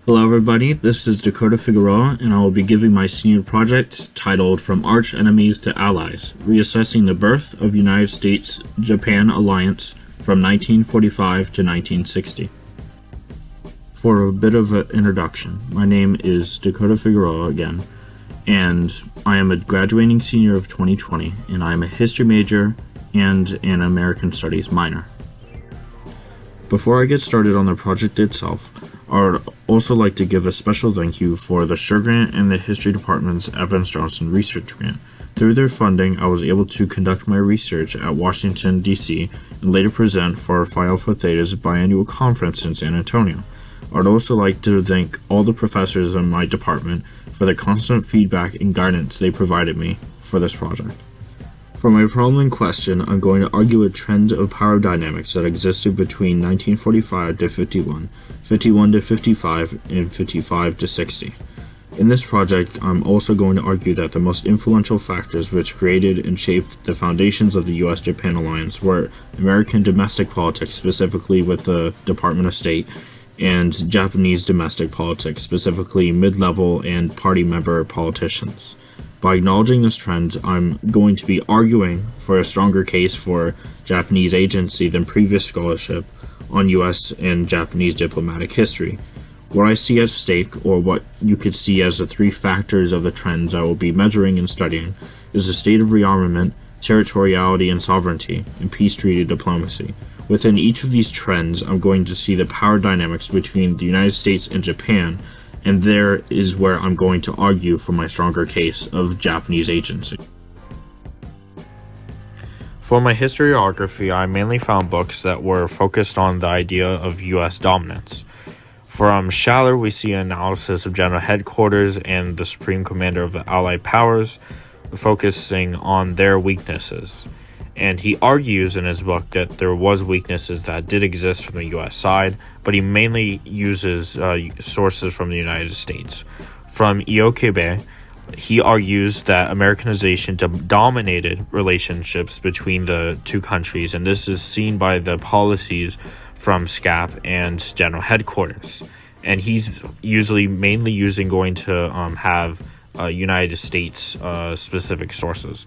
Hello everybody, this is Dakota Figueroa, and I will be giving my senior project titled From Archenemies to Allies, Reassessing the Birth of United States-Japan Alliance from 1945 to 1960. For a bit of an introduction, my name is Dakota Figueroa again, and I am a graduating senior of 2020, and I am a history major and an American Studies minor. Before I get started on the project itself, I would also like to give a special thank you for the SURE Grant and the History Department's Evans Johnson Research Grant. Through their funding, I was able to conduct my research at Washington, D.C., and later present for Phi Alpha Theta's biannual conference in San Antonio. I would also like to thank all the professors in my department for the constant feedback and guidance they provided me for this project. For my problem in question, I'm going to argue a trend of power dynamics that existed between 1945 to 51, 51 to 55, and 55 to 60. In this project, I'm also going to argue that the most influential factors which created and shaped the foundations of the U.S.-Japan alliance were American domestic politics, specifically with the Department of State, and Japanese domestic politics, specifically mid-level and party member politicians. By acknowledging this trend, I'm going to be arguing for a stronger case for Japanese agency than previous scholarship on U.S. and Japanese diplomatic history. What I see at stake, or what you could see as the three factors of the trends I will be measuring and studying, is the state of rearmament, territoriality and sovereignty, and peace treaty diplomacy. Within each of these trends, I'm going to see the power dynamics between the United States and Japan, and there is where I'm going to argue for my stronger case of Japanese agency. For my historiography, I mainly found books that were focused on the idea of U.S. dominance. From Schaller, we see an analysis of General Headquarters and the Supreme Commander of the Allied Powers, focusing on their weaknesses. And he argues in his book that there was weaknesses that did exist from the U.S. side, but he mainly uses sources from the United States. From Iokebe, he argues that Americanization dominated relationships between the two countries, and this is seen by the policies from SCAP and General Headquarters. And he's usually mainly going to have United States specific sources.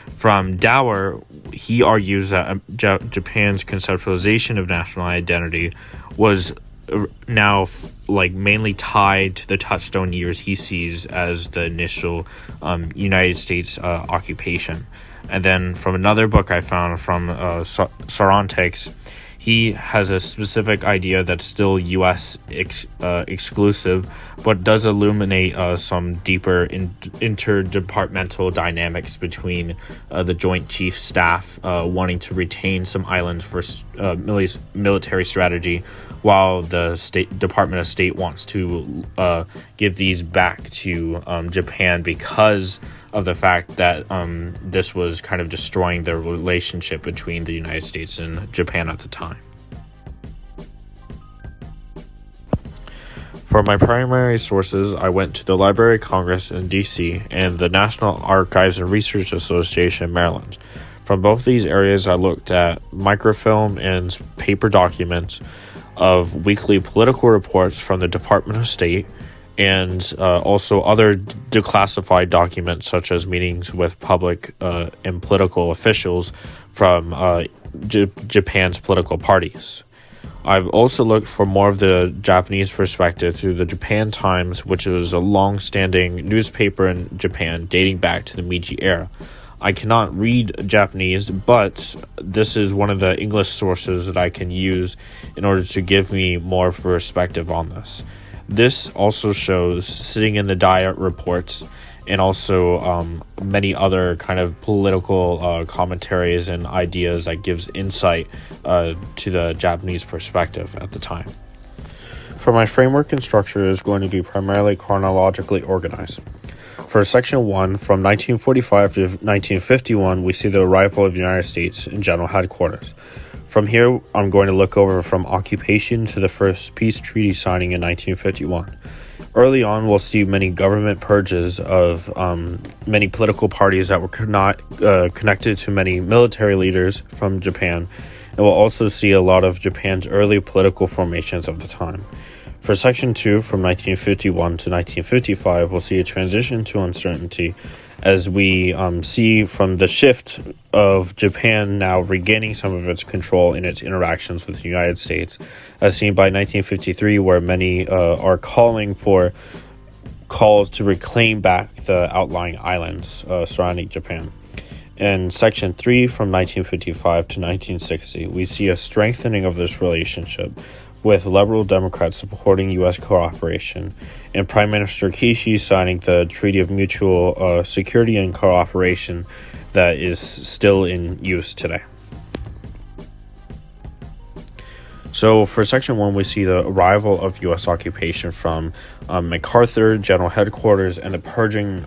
From Dower, he argues that Japan's conceptualization of national identity was now mainly tied to the touchstone years he sees as the initial United States occupation. And then from another book I found from Sarantex, he has a specific idea that's still U.S. exclusive, but does illuminate some deeper interdepartmental dynamics between the Joint Chiefs Staff wanting to retain some islands for military strategy, while the Department of State wants to give these back to Japan because of the fact that this was kind of destroying the relationship between the United States and Japan at the time. For my primary sources, I went to the Library of Congress in D.C. and the National Archives and Research Association in Maryland. From both these areas, I looked at microfilm and paper documents of weekly political reports from the Department of State, and also other declassified documents such as meetings with public and political officials from Japan's political parties. I've also looked for more of the Japanese perspective through the Japan Times, which was a long-standing newspaper in Japan dating back to the Meiji era. I cannot read Japanese, but this is one of the English sources that I can use in order to give me more of a perspective on this. This also shows sitting in the Diet reports and also many other kind of political commentaries and ideas that gives insight to the Japanese perspective at the time. For my framework and structure is going to be primarily chronologically organized. For Section 1, from 1945 to 1951, we see the arrival of the United States in General Headquarters. From here, I'm going to look over from occupation to the first peace treaty signing in 1951. Early on, we'll see many government purges of many political parties that were not connected to many military leaders from Japan, and we'll also see a lot of Japan's early political formations of the time. For Section 2, from 1951 to 1955, we'll see a transition to uncertainty as we see from the shift of Japan now regaining some of its control in its interactions with the United States, as seen by 1953, where many are calling for calls to reclaim back the outlying islands surrounding Japan. In Section 3, from 1955 to 1960, we see a strengthening of this relationship, with liberal Democrats supporting U.S. cooperation, and Prime Minister Kishi signing the Treaty of Mutual Security and Cooperation that is still in use today. So for Section 1, we see the arrival of U.S. occupation from MacArthur General Headquarters and the purging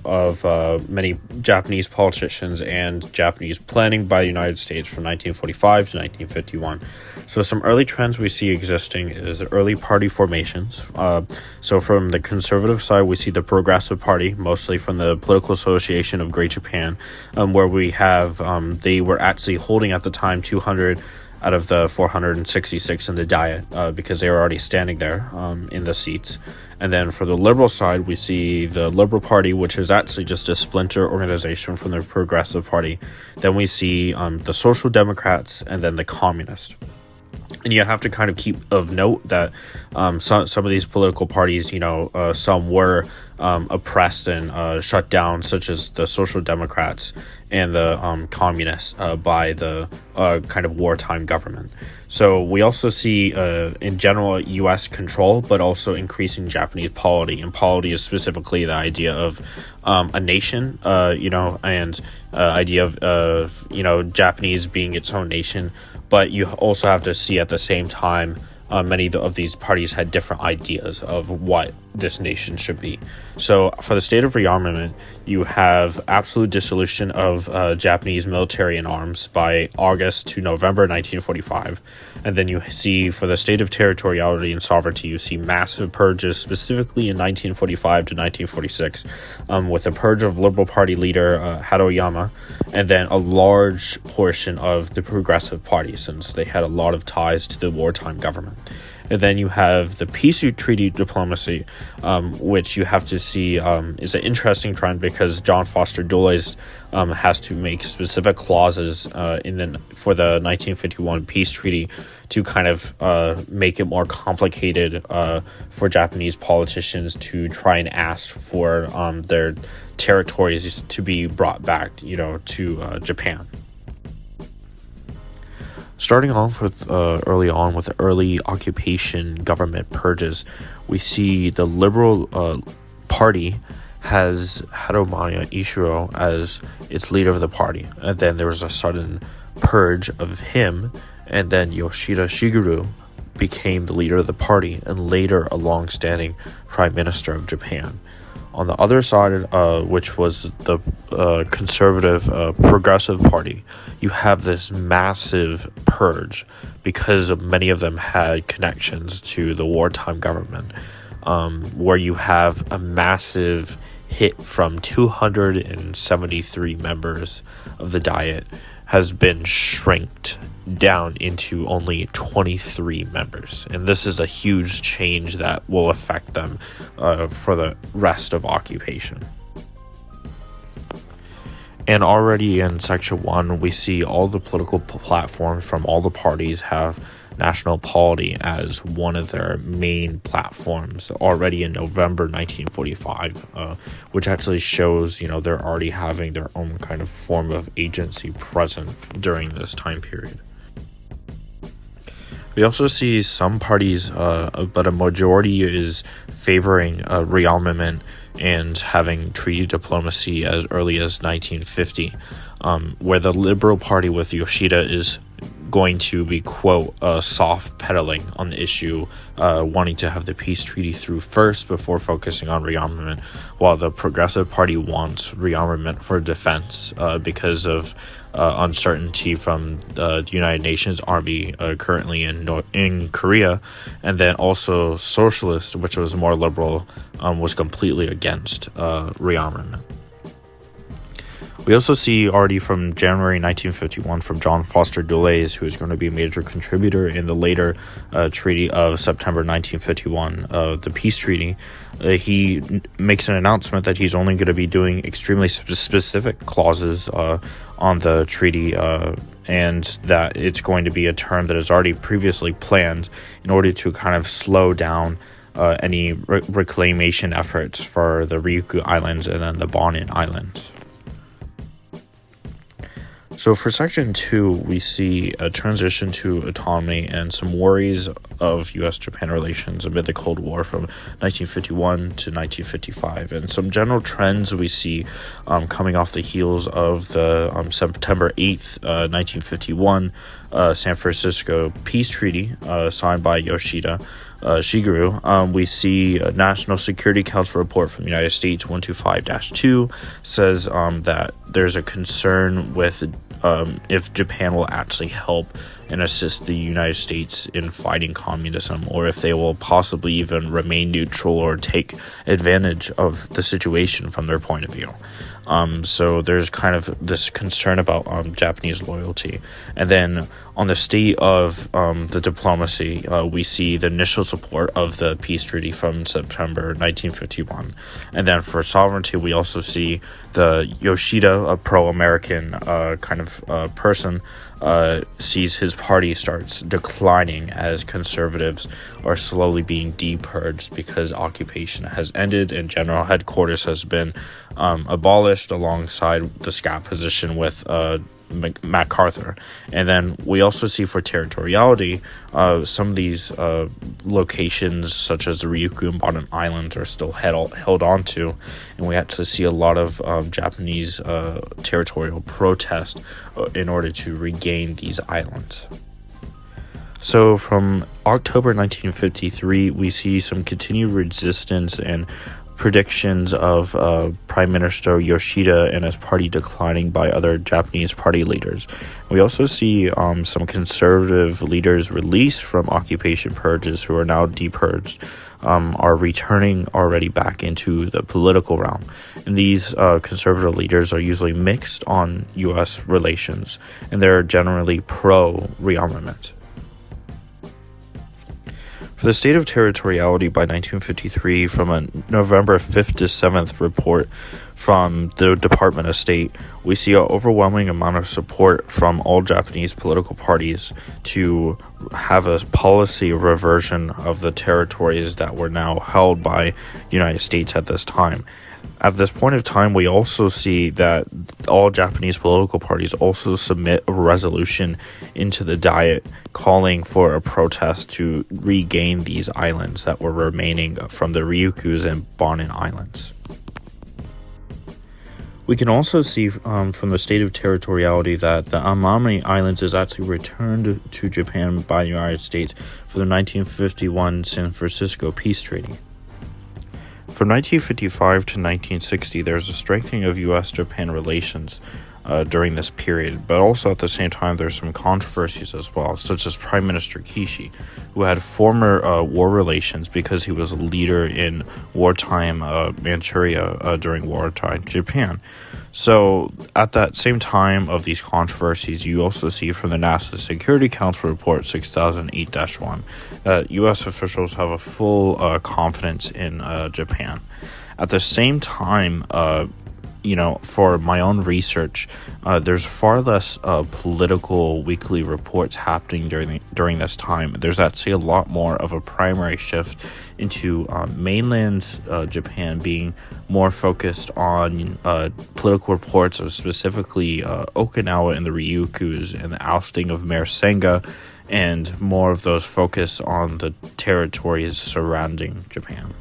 of many Japanese politicians and Japanese planning by the United States from 1945 to 1951. So some early trends we see existing is early party formations. So from the conservative side, we see the Progressive Party, mostly from the Political Association of Great Japan, where we have, they were actually holding at the time 200 out of the 466 in the Diet because they were already standing there in the seats. And then for the liberal side, we see the Liberal Party, which is actually just a splinter organization from the Progressive Party. Then we see the Social Democrats and then the Communists. And you have to kind of keep of note that some of these political parties, some were oppressed and shut down, such as the Social Democrats and the Communists by the kind of wartime government. So we also see, in general, U.S. control, but also increasing Japanese polity. And polity is specifically the idea of a nation, and idea of Japanese being its own nation. But you also have to see at the same time, many of these parties had different ideas of what this nation should be. So for the state of rearmament, you have absolute dissolution of Japanese military and arms by August to November 1945. And then you see for the state of territoriality and sovereignty, you see massive purges, specifically in 1945 to 1946, with the purge of Liberal Party leader Hadoyama, and then a large portion of the Progressive Party, since they had a lot of ties to the wartime government. And then you have the peace treaty diplomacy, which you have to see is an interesting trend because John Foster Dulles has to make specific clauses for the 1951 peace treaty to kind of make it more complicated for Japanese politicians to try and ask for their territories to be brought back, to Japan. Starting off with early occupation government purges, we see the Liberal Party has Harumiya Ishiro as its leader of the party, and then there was a sudden purge of him, and then Yoshida Shigeru became the leader of the party and later a long-standing prime minister of Japan. On the other side, which was the conservative Progressive Party, you have this massive purge because many of them had connections to the wartime government, where you have a massive hit from 273 members of the Diet has been shrinked down into only 23 members. And this is a huge change that will affect them for the rest of occupation. And already in Section 1, we see all the political platforms from all the parties have national polity as one of their main platforms already in November 1945, which actually shows, they're already having their own kind of form of agency present during this time period. We also see some parties, but a majority is favoring rearmament and having treaty diplomacy as early as 1950, where the Liberal Party with Yoshida is going to be, quote, soft pedaling on the issue, wanting to have the peace treaty through first before focusing on rearmament, while the Progressive Party wants rearmament for defense because of uncertainty from the United Nations Army currently in Korea, and then also Socialist, which was more liberal, was completely against rearmament. We also see already from January 1951 from John Foster Dulles, who is going to be a major contributor in the later Treaty of September 1951, the peace treaty. He makes an announcement that he's only going to be doing extremely specific clauses on the treaty, and that it's going to be a term that is already previously planned in order to kind of slow down any reclamation efforts for the Ryukyu Islands and then the Bonin Islands. So for Section 2, we see a transition to autonomy and some worries of U.S.-Japan relations amid the Cold War from 1951 to 1955, and some general trends we see coming off the heels of the September 8th, 1951 San Francisco Peace Treaty signed by Yoshida Shigeru. We see a National Security Council report from the United States 125-2 says that there's a concern with if Japan will actually help and assist the United States in fighting communism, or if they will possibly even remain neutral or take advantage of the situation from their point of view. So there's kind of this concern about Japanese loyalty. And then on the state of the diplomacy, we see the initial support of the peace treaty from September 1951. And then for sovereignty, we also see the Yoshida, a pro-American kind of person, sees his party starts declining as conservatives are slowly being depurged because occupation has ended and general headquarters has been abolished alongside the SCAP position with MacArthur. And then we also see for territoriality, some of these locations such as the Ryukyu and Bonin Islands are still held on to, and we had to see a lot of Japanese territorial protest in order to regain these islands. So from October 1953, we see some continued resistance and predictions of Prime Minister Yoshida and his party declining by other Japanese party leaders. We also see some conservative leaders released from occupation purges who are now depurged, are returning already back into the political realm. And these conservative leaders are usually mixed on U.S. relations, and they're generally pro-rearmament. For the state of territoriality by 1953, from a November 5th to 7th report from the Department of State, we see an overwhelming amount of support from all Japanese political parties to have a policy reversion of the territories that were now held by the United States at this time. At this point of time, we also see that all Japanese political parties also submit a resolution into the Diet calling for a protest to regain these islands that were remaining from the Ryukyus and Bonin Islands. We can also see from the state of territoriality that the Amami Islands is actually returned to Japan by the United States for the 1951 San Francisco Peace Treaty. From 1955 to 1960, there's a strengthening of U.S.-Japan relations during this period, but also at the same time there's some controversies as well, such as Prime Minister Kishi, who had former war relations because he was a leader in wartime Manchuria during wartime Japan. So at that same time of these controversies, you also see from the National Security Council Report 6008-1 that U.S. officials have a full confidence in Japan. At the same time, for my own research, there's far less political weekly reports happening during this time. There's actually a lot more of a primary shift into mainland Japan being more focused on political reports of specifically Okinawa and the Ryukyus and the ousting of Mayor Senga, and more of those focus on the territories surrounding Japan.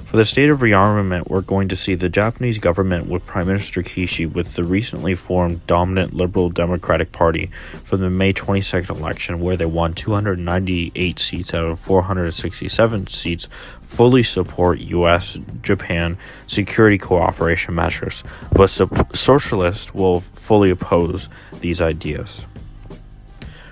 For the state of rearmament, we're going to see the Japanese government with Prime Minister Kishi with the recently formed dominant Liberal Democratic Party from the May 22nd election, where they won 298 seats out of 467 seats, fully support U.S.-Japan security cooperation measures, but socialists will fully oppose these ideas.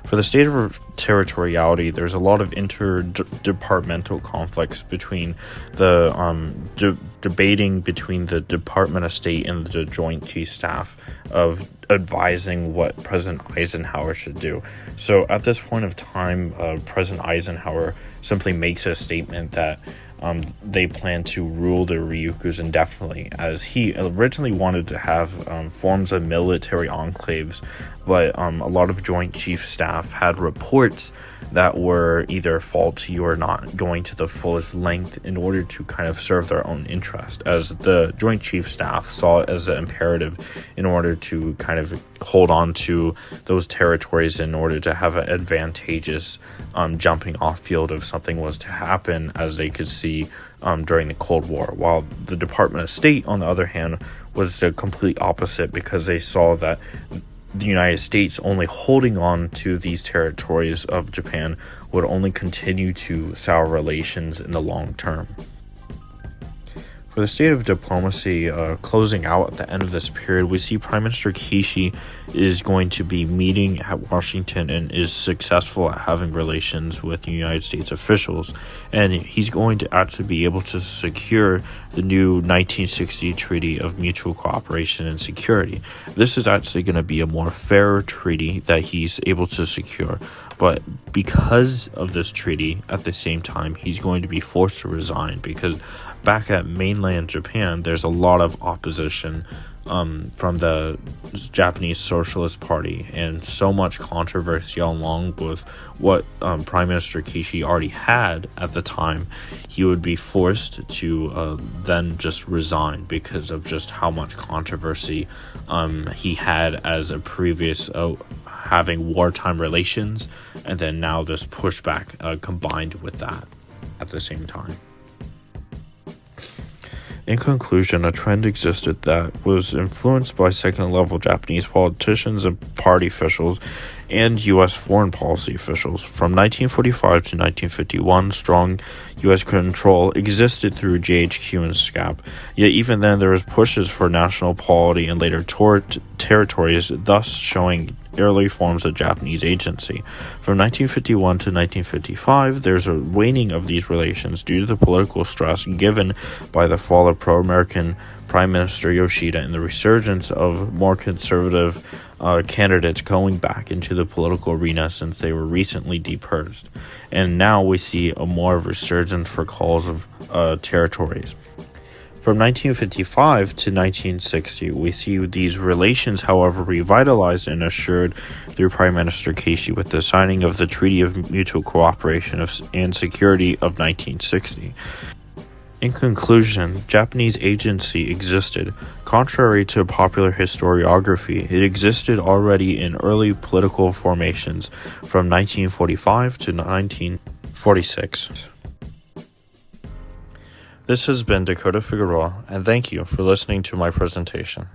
For the state of territoriality, there's a lot of interdepartmental conflicts between the debating between the Department of State and the Joint Chiefs Staff of advising what President Eisenhower should do. So at this point of time, President Eisenhower simply makes a statement that they plan to rule the Ryukyus indefinitely, as he originally wanted to have forms of military enclaves, but a lot of Joint Chiefs Staff had reports that were either faulty or not going to the fullest length in order to kind of serve their own interest, as the Joint Chiefs Staff saw it as an imperative in order to kind of hold on to those territories in order to have an advantageous jumping off field if something was to happen, as they could see during the Cold War, while the Department of State, on the other hand, was the complete opposite, because they saw that the United States only holding on to these territories of Japan would only continue to sour relations in the long term. For the state of diplomacy, closing out at the end of this period, we see Prime Minister Kishi is going to be meeting at Washington and is successful at having relations with the United States officials, and he's going to actually be able to secure the new 1960 Treaty of Mutual Cooperation and Security. This is actually going to be a more fair treaty that he's able to secure, but because of this treaty, at the same time, he's going to be forced to resign, because back at mainland Japan, there's a lot of opposition from the Japanese Socialist Party, and so much controversy along with what Prime Minister Kishi already had at the time. He would be forced to then just resign because of just how much controversy he had as a previous having wartime relations, and then now this pushback combined with that at the same time. In conclusion, a trend existed that was influenced by second-level Japanese politicians and party officials and U.S. foreign policy officials. From 1945 to 1951, strong U.S. control existed through JHQ and SCAP, yet even then there was pushes for national polity and later territories, thus showing early forms of Japanese agency. From 1951 to 1955, there's a waning of these relations due to the political stress given by the fall of pro-American Prime Minister Yoshida and the resurgence of more conservative candidates going back into the political arena since they were recently depursed. And now we see a more resurgence for calls of territories. From 1955 to 1960, we see these relations, however, revitalized and assured through Prime Minister Kishi with the signing of the Treaty of Mutual Cooperation and Security of 1960. In conclusion, Japanese agency existed. Contrary to popular historiography, it existed already in early political formations from 1945 to 1946. This has been Dakota Figueroa, and thank you for listening to my presentation.